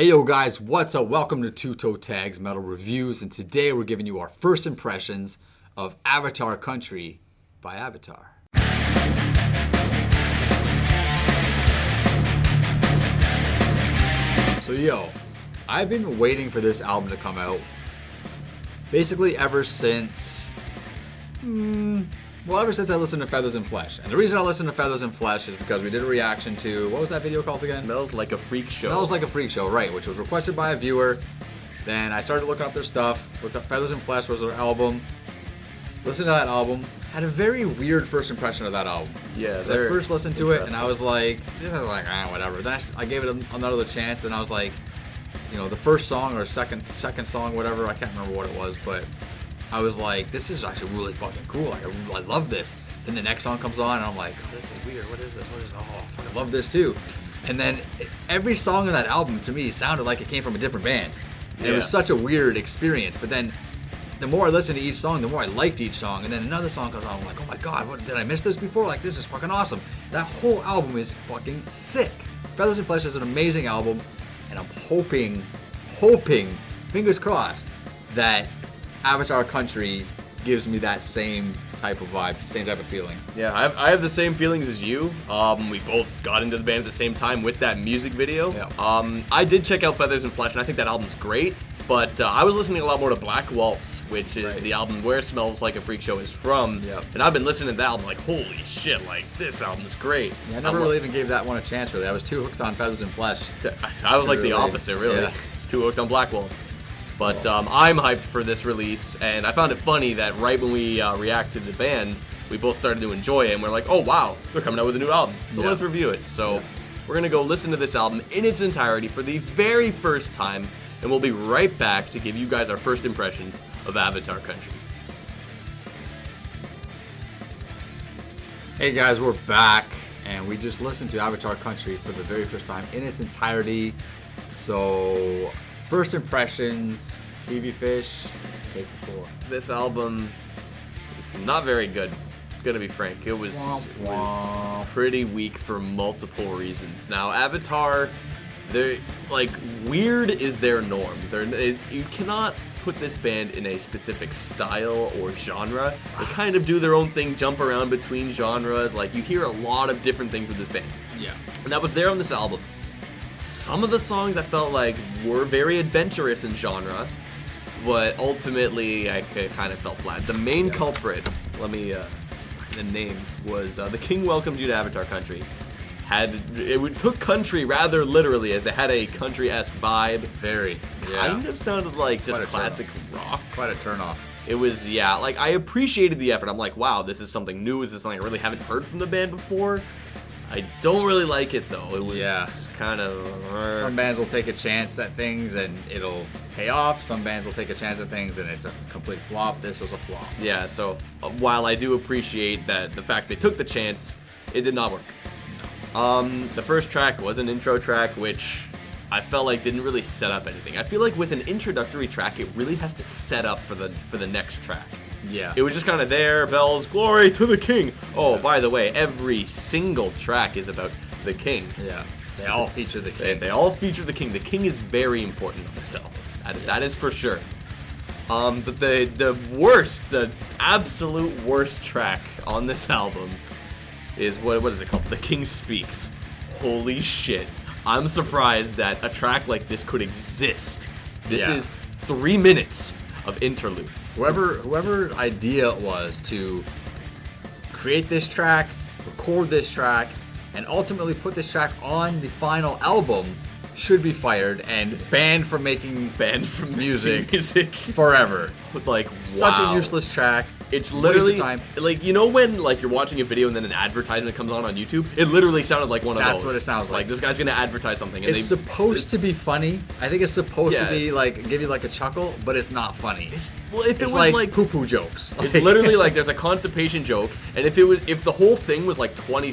Hey yo guys, what's up? Welcome to Toe Tags Metal Reviews, and today we're giving you our first impressions of Avatar Country by Avatar. So yo, I've been waiting for this album to come out basically ever since ever since I listened to Feathers and Flesh. And the reason I listened to Feathers and Flesh is because we did a reaction to, what was that video called again? Smells Like a Freak Show. Smells Like a Freak Show, right, which was requested by a viewer. Then I started looking up their stuff, looked up Feathers and Flesh was their album, listened to that album, had a very weird first impression of that album. Yeah, I first listened to it and I was like, whatever. Then I gave it another chance, and I was like, you know, the first song or second song, whatever, I can't remember what it was, but I was like, this is actually really fucking cool. Like, I love this. Then the next song comes on, and I'm like, oh, this is weird. What is this? Oh, I fucking love this too. And then every song on that album, to me, sounded like it came from a different band. And it was such a weird experience. But then the more I listened to each song, the more I liked each song. And then another song comes on, I'm like, oh my god, did I miss this before? Like, this is fucking awesome. That whole album is fucking sick. Feathers and Flesh is an amazing album, and I'm hoping, fingers crossed, that Avatar Country gives me that same type of vibe, same type of feeling. Yeah, I have the same feelings as you. We both got into the band at the same time with that music video. Yeah. I did check out Feathers and Flesh, and I think that album's great. But I was listening a lot more to Black Waltz, which is the album where Smells Like a Freak Show is from. Yep. And I've been listening to that album like, holy shit, like, this album's great. Yeah, I never really even gave that one a chance, really. I was too hooked on Feathers and Flesh. I was like the opposite, really. Yeah. Too hooked on Black Waltz. But I'm hyped for this release, and I found it funny that right when we reacted to the band, we both started to enjoy it, and we're like, oh wow, they're coming out with a new album, so let's review it. So we're going to go listen to this album in its entirety for the very first time, and we'll be right back to give you guys our first impressions of Avatar Country. Hey guys, we're back, and we just listened to Avatar Country for the very first time in its entirety. So, first impressions, TV Fish, take the floor. This album is not very good. I'm gonna be frank. It was pretty weak for multiple reasons. Now, Avatar, they're like, weird is their norm. You cannot put this band in a specific style or genre. They kind of do their own thing, jump around between genres. Like, you hear a lot of different things with this band. Yeah. And that was there on this album. Some of the songs I felt like were very adventurous in genre, but ultimately I kind of felt flat. The main culprit, the name was The King Welcomes You to Avatar Country. It took country rather literally, as it had a country-esque vibe. Very. Yeah. Kind of sounded like just classic rock. Quite a turnoff. It was, like, I appreciated the effort. I'm like, wow, this is something new. Is this something I really haven't heard from the band before? I don't really like it, though. It was kind of... Some bands will take a chance at things and it'll pay off. Some bands will take a chance at things and it's a complete flop. This was a flop. Yeah, so while I do appreciate that the fact they took the chance, it did not work. No. The first track was an intro track, which I felt like didn't really set up anything. I feel like with an introductory track, it really has to set up for the next track. Yeah. It was just kind of there, bells, glory to the king. Oh, by the way, every single track is about the king. Yeah. They all feature the king. They all feature the king. The king is very important on this album. That is for sure. But the absolute worst track on this album is, what is it called? The King Speaks. Holy shit. I'm surprised that a track like this could exist. This is 3 minutes of interlude. Whoever idea it was to create this track, record this track, and ultimately put this track on the final album should be fired and banned from making music forever. Like, such a useless track. It's literally waste of time. Like, you know when like you're watching a video and then an advertisement comes on YouTube? It literally sounded like one of those. That's what it sounds like. Like, this guy's gonna advertise something. And it's supposed to be funny. I think it's supposed to be like give you like a chuckle, but it's not funny. If it was like poo-poo jokes. It's literally like there's a constipation joke, and if the whole thing was like 20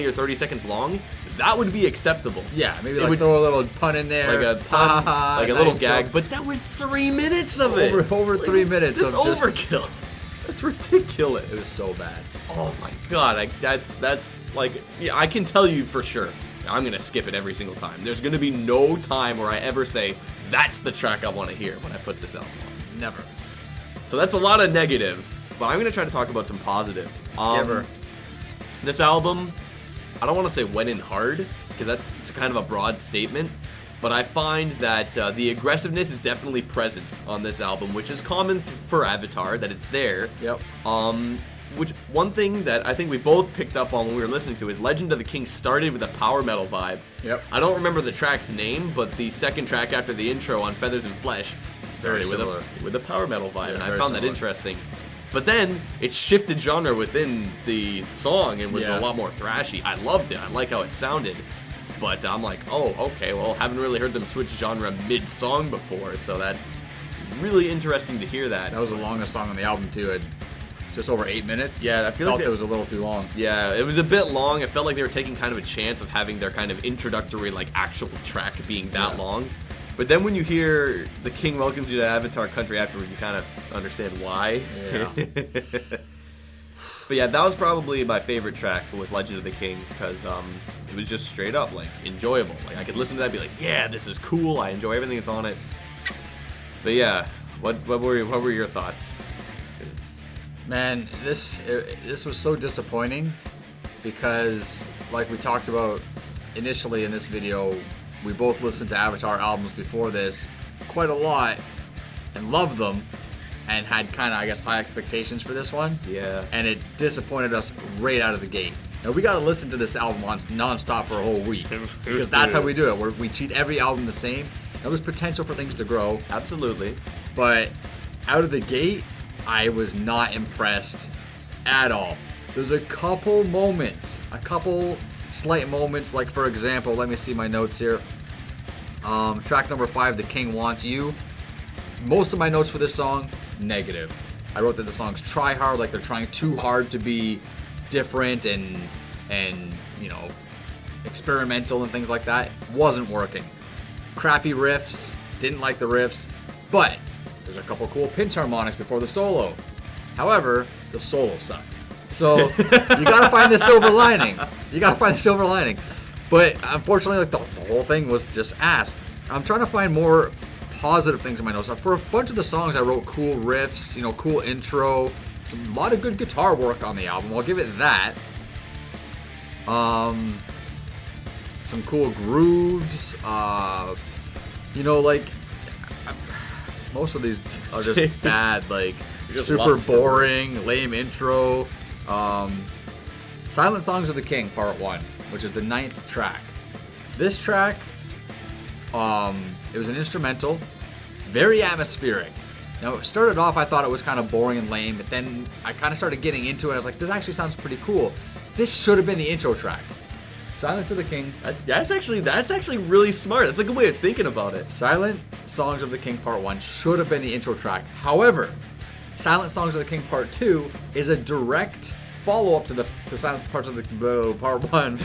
or 30 seconds long, that would be acceptable. Yeah, maybe like throw a little pun in there, like a pun, like a little gag. But that was 3 minutes of it. Over 3 minutes. That's overkill. That's ridiculous. It was so bad. Oh my god, that's like, yeah, I can tell you for sure I'm going to skip it every single time. There's going to be no time where I ever say, that's the track I want to hear when I put this album on. Never. So that's a lot of negative, but I'm going to try to talk about some positive. This album, I don't want to say went in hard, because that's kind of a broad statement, but I find that the aggressiveness is definitely present on this album, which is common for Avatar, that it's there. Yep. Which one thing that I think we both picked up on when we were listening to is Legend of the King started with a power metal vibe. Yep. I don't remember the track's name, but the second track after the intro on Feathers and Flesh started with a power metal vibe, and I found that interesting. But then it shifted genre within the song and was a lot more thrashy. I loved it. I like how it sounded. But I'm like, oh, okay, well, haven't really heard them switch genre mid-song before, so that's really interesting to hear that. That was the longest song on the album, too. Just over 8 minutes. Yeah, I felt it was a little too long. Yeah, it was a bit long. It felt like they were taking kind of a chance of having their kind of introductory, like, actual track being that long. But then when you hear The King welcomes you to Avatar Country afterward, you kind of understand why. Yeah. But yeah, that was probably my favorite track, was Legend of the King, because it was just straight up, like, enjoyable. Like, I could listen to that and be like, yeah, this is cool. I enjoy everything that's on it. But yeah, what were your thoughts? Man, this was so disappointing because, like we talked about initially in this video, we both listened to Avatar albums before this quite a lot and loved them and had kind of, I guess, high expectations for this one. Yeah. And it disappointed us right out of the gate. Now, we got to listen to this album non-stop for a whole week because that's how we do it. We treat every album the same. Now, there's potential for things to grow. Absolutely. But out of the gate, I was not impressed at all. There's a couple slight moments, like for example, let me see my notes here. Track number 5, The King Wants You. Most of my notes for this song, negative. I wrote that the songs try hard, like they're trying too hard to be different and you know, experimental and things like that. Wasn't working. Crappy riffs, didn't like the riffs, but there's a couple cool pinch harmonics before the solo. However, the solo sucked. So you gotta find the silver lining. But unfortunately, like the whole thing was just ass. I'm trying to find more positive things in my notes. For a bunch of the songs, I wrote cool riffs, you know, cool intro, a lot of good guitar work on the album. I'll give it that. Some cool grooves. You know, like most of these are just bad, like just super boring, lame intro. Silent Songs of the King, Part 1, which is the 9th track. This track, it was an instrumental, very atmospheric. Now, it started off, I thought it was kind of boring and lame, but then I kind of started getting into it. I was like, this actually sounds pretty cool. This should have been the intro track. Silence of the King. That's actually really smart. That's a good way of thinking about it. Silent Songs of the King Part 1 should have been the intro track. However, Silent Songs of the King Part 2 is a direct follow-up to Silent Parts of the Part 1.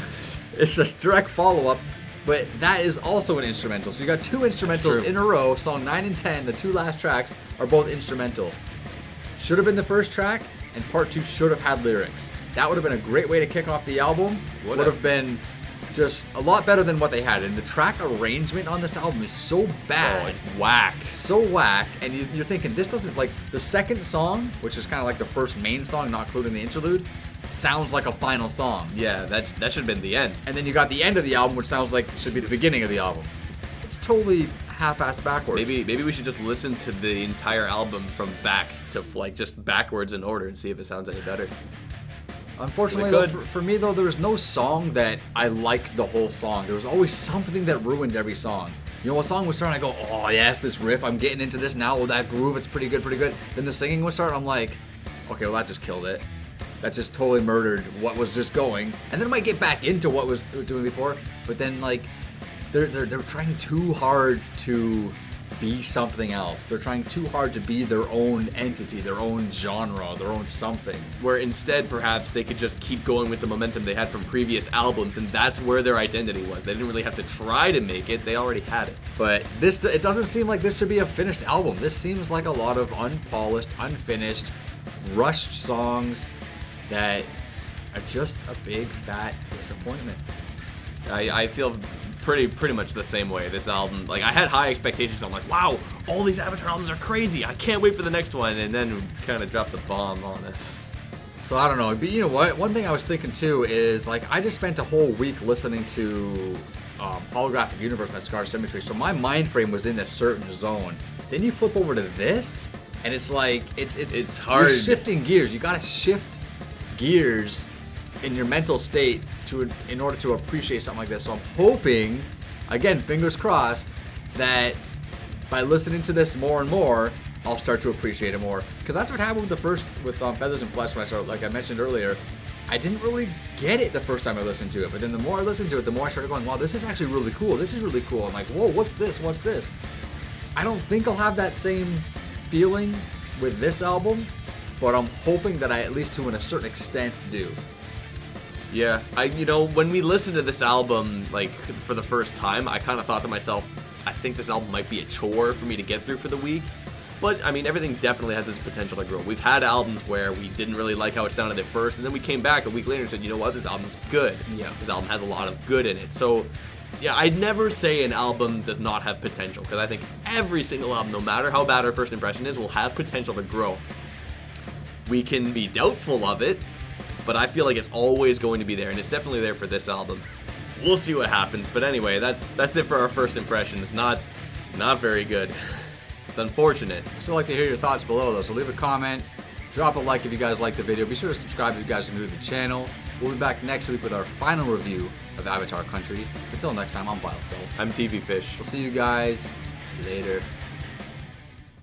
It's a direct follow-up, but that is also an instrumental. So you got two instrumentals in a row. Song 9 and 10, the two last tracks, are both instrumental. Should have been the first track, and Part 2 should have had lyrics. That would have been a great way to kick off the album. Would have been just a lot better than what they had. And the track arrangement on this album is so bad. Oh, it's whack. So whack. And you're thinking, this doesn't, like, the second song, which is kind of like the first main song, not including the interlude, sounds like a final song. Yeah, that should have been the end. And then you got the end of the album, which sounds like it should be the beginning of the album. It's totally half-assed backwards. Maybe we should just listen to the entire album from back to, like, just backwards in order and see if it sounds any better. Unfortunately, though, for me, though, there was no song that I liked the whole song. There was always something that ruined every song. You know, a song would start and I go, oh, yes, this riff, I'm getting into this now. Oh, that groove, it's pretty good. Then the singing would start, I'm like, okay, well, that just killed it. That just totally murdered what was just going. And then it might get back into what was doing before. But then, like, they're trying too hard to be something else. They're trying too hard to be their own entity, their own genre, their own something. Where instead, perhaps, they could just keep going with the momentum they had from previous albums, and that's where their identity was. They didn't really have to try to make it, they already had it. But it doesn't seem like this should be a finished album. This seems like a lot of unpolished, unfinished, rushed songs that are just a big, fat disappointment. I feel pretty much the same way. This album, like I had high expectations. I'm like, wow, all these Avatar albums are crazy. I can't wait for the next one, and then kind of dropped the bomb on us. So I don't know, but you know what? One thing I was thinking too is like I just spent a whole week listening to Holographic Universe by Symmetry, so my mind frame was in a certain zone. Then you flip over to this, and it's like it's hard. You're shifting gears. You gotta shift gears in your mental state in order to appreciate something like this. So I'm hoping, again, fingers crossed, that by listening to this more and more, I'll start to appreciate it more. Because that's what happened with Feathers and Flesh when I started, like I mentioned earlier. I didn't really get it the first time I listened to it, but then the more I listened to it, the more I started going, wow, this is actually really cool. This is really cool. I'm like, whoa, what's this? What's this? I don't think I'll have that same feeling with this album, but I'm hoping that I at least to a certain extent do. Yeah, when we listened to this album, like, for the first time, I kind of thought to myself, I think this album might be a chore for me to get through for the week. But, I mean, everything definitely has its potential to grow. We've had albums where we didn't really like how it sounded at first, and then we came back a week later and said, you know what, this album's good. Yeah. This album has a lot of good in it. So, yeah, I'd never say an album does not have potential, because I think every single album, no matter how bad our first impression is, will have potential to grow. We can be doubtful of it, but I feel like it's always going to be there, and it's definitely there for this album. We'll see what happens, but anyway, that's it for our first impressions. Not very good. It's unfortunate. I'd still like to hear your thoughts below, though, so leave a comment, drop a like if you guys like the video, be sure to subscribe if you guys are new to the channel. We'll be back next week with our final review of Avatar Country. Until next time, I'm Vile Self. I'm TV Fish. We'll see you guys later.